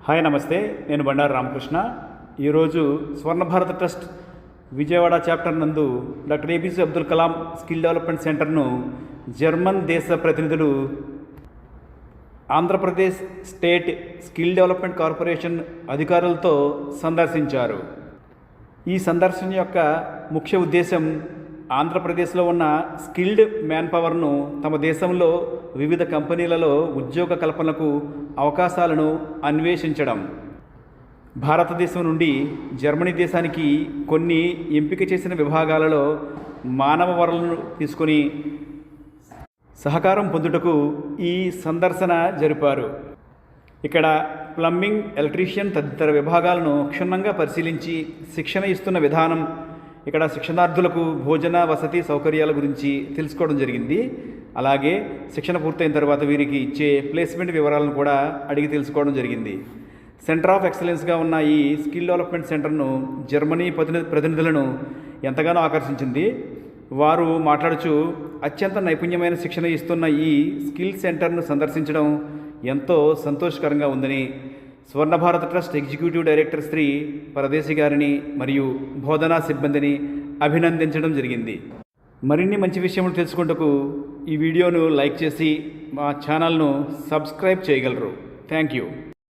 Hi నమస్తే, నేను బండారు రామకృష్ణ. ఈరోజు స్వర్ణ భారత ట్రస్ట్ విజయవాడ చాప్టర్ నందు doctor APJ Abdul Kalam skill development సెంటర్ను జర్మన్ దేశ ప్రతినిధులు Andhra Pradesh state skill development corporation అధికారులతో సందర్శించారు. ఈ సందర్శన యొక్క ముఖ్య ఉద్దేశం ఆంధ్రప్రదేశ్లో ఉన్న స్కిల్డ్ మ్యాన్ పవర్ను తమ దేశంలో వివిధ కంపెనీలలో ఉద్యోగ కల్పనకు అవకాశాలను అన్వేషించడం. భారతదేశం నుండి జర్మనీ దేశానికి కొన్ని ఎంపిక చేసిన విభాగాలలో మానవ వనరులను తీసుకొని సహకారం పొందుటకు ఈ సందర్శన జరిపారు. ఇక్కడ ప్లంబింగ్, ఎలక్ట్రీషియన్ తదితర విభాగాలను క్షుణ్ణంగా పరిశీలించి శిక్షణ ఇస్తున్న విధానం, ఇక్కడ శిక్షణార్థులకు భోజన వసతి సౌకర్యాల గురించి తెలుసుకోవడం జరిగింది. అలాగే శిక్షణ పూర్తయిన తర్వాత వీరికి ఇచ్చే ప్లేస్మెంట్ వివరాలను కూడా అడిగి తెలుసుకోవడం జరిగింది. సెంటర్ ఆఫ్ ఎక్సలెన్స్గా ఉన్న ఈ స్కిల్ డెవలప్మెంట్ సెంటర్ను జర్మనీ ప్రతినిధులను ఎంతగానో ఆకర్షించింది. వారు మాట్లాడుచూ అత్యంత నైపుణ్యమైన శిక్షణ ఇస్తున్న ఈ స్కిల్ సెంటర్ను సందర్శించడం ఎంతో సంతోషకరంగా ఉందని స్వర్ణ భారత ట్రస్ట్ ఎగ్జిక్యూటివ్ డైరెక్టర్ శ్రీ పరదేశి గారిని మరియు బోధనా సిబ్బందిని అభినందించడం జరిగింది. మరిన్ని మంచి విషయములు తెలుసుకుంటకు ఈ వీడియోను లైక్ చేసి మా ఛానల్ను సబ్స్క్రైబ్ చేయగలరు. Thank you.